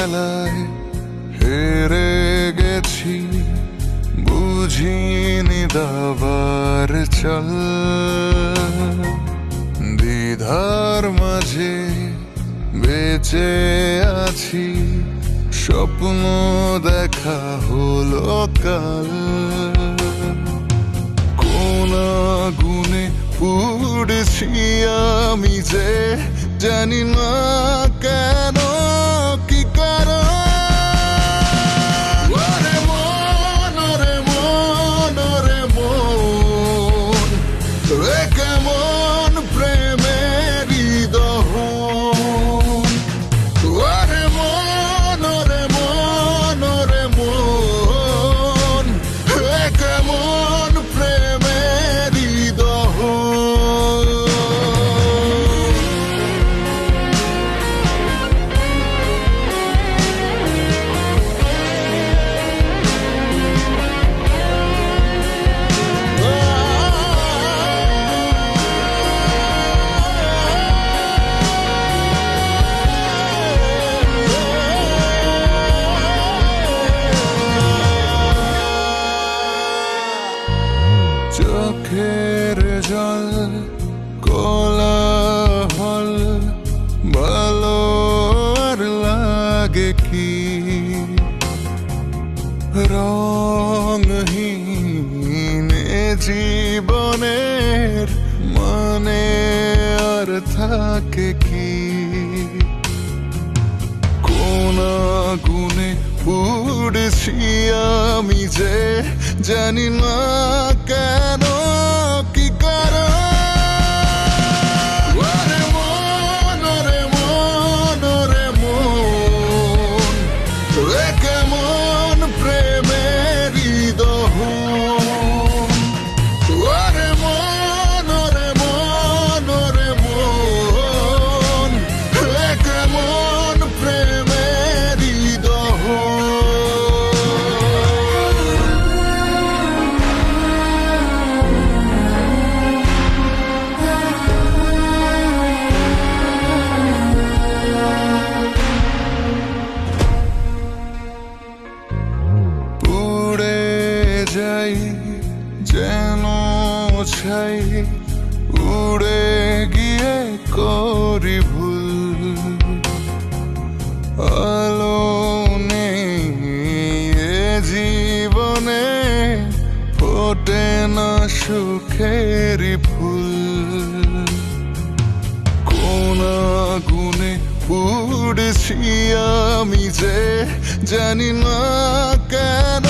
খেলায় হেরে গেছি, বুঝিনি দাবার চল। দ্বিধার মাঝে বেঁচে আছি, স্বপ্ন দেখা হলো কাল। কোন আগুনে পুড়েছি আমি যে জানি না কেন, কি কারণ। ওরে মন, ওরে মন, ওরে মন, এ কেমন প্রেমেরই দহন। ওরে মন, ওরে মন, ওরে মন, এ কেমন প্রেমেরই দহন। চোখের জল কোলাহল, ভালো আর লাগে কি। রংহীন জীবনের মানে আর থাকে কি। কোন আগুনে পুড়েছি আমি যে জানি না কেন, কি কারণ। ওরে মন, ওরে মন, ওরে মন, এ কেমন প্রেমেরই দহন। ওরে মন, ওরে মন, ওরে মন, এ কেমন প্রেমেরই দহন। পুড়ে যাই যেন ছাই, উড়ে গিয়ে করি ভুল। আলো নেই এ জীবনে, ফোটে না সুখেরই ফুল। কোন আগুনে পুড়েছি আমি যে জানি না কেন,